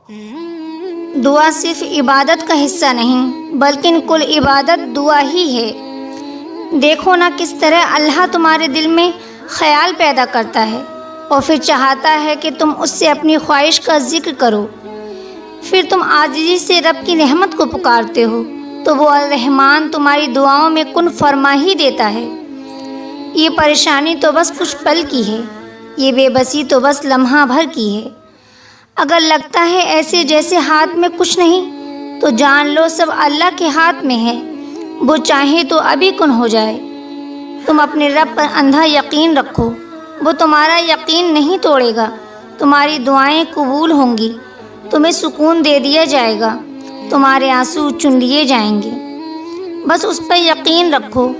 دعا صرف عبادت کا حصہ نہیں بلکہ کل عبادت دعا ہی ہے۔ دیکھو نا کس طرح اللہ تمہارے دل میں خیال پیدا کرتا ہے اور پھر چاہتا ہے کہ تم اس سے اپنی خواہش کا ذکر کرو۔ پھر تم عاجزی سے رب کی رحمت کو پکارتے ہو تو وہ الرحمن تمہاری دعاؤں میں کن فرما ہی دیتا ہے۔ یہ پریشانی تو بس کچھ پل کی ہے، یہ بے بسی تو بس لمحہ بھر کی ہے۔ اگر لگتا ہے ایسے جیسے ہاتھ میں کچھ نہیں تو جان لو سب اللہ کے ہاتھ میں ہے، وہ چاہے تو ابھی کن ہو جائے۔ تم اپنے رب پر اندھا یقین رکھو، وہ تمہارا یقین نہیں توڑے گا، تمہاری دعائیں قبول ہوں گی، تمہیں سکون دے دیا جائے گا، تمہارے آنسو چن لیے جائیں گے۔ بس اس پر یقین رکھو،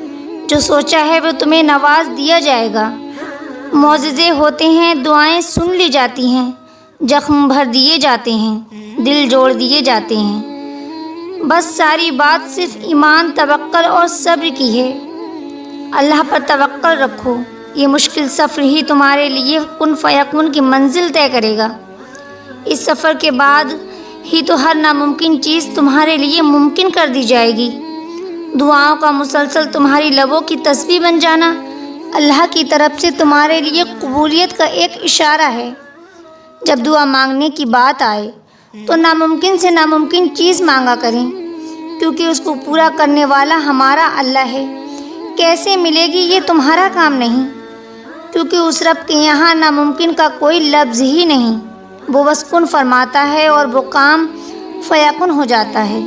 جو سوچا ہے وہ تمہیں نواز دیا جائے گا۔ معجزے ہوتے ہیں، دعائیں سن لی جاتی ہیں، زخم بھر دیے جاتے ہیں، دل جوڑ دیے جاتے ہیں۔ بس ساری بات صرف ایمان، توکل اور صبر کی ہے۔ اللہ پر توکل رکھو، یہ مشکل سفر ہی تمہارے لیے کن فیکون کی منزل طے کرے گا۔ اس سفر کے بعد ہی تو ہر ناممکن چیز تمہارے لیے ممکن کر دی جائے گی۔ دعاؤں کا مسلسل تمہاری لبوں کی تسبیح بن جانا اللہ کی طرف سے تمہارے لیے قبولیت کا ایک اشارہ ہے۔ جب دعا مانگنے کی بات آئے تو ناممکن سے ناممکن چیز مانگا کریں، کیونکہ اس کو پورا کرنے والا ہمارا اللہ ہے۔ کیسے ملے گی یہ تمہارا کام نہیں، کیونکہ اس رب کے یہاں ناممکن کا کوئی لفظ ہی نہیں، وہ بس کن فرماتا ہے اور وہ کام فیکن ہو جاتا ہے۔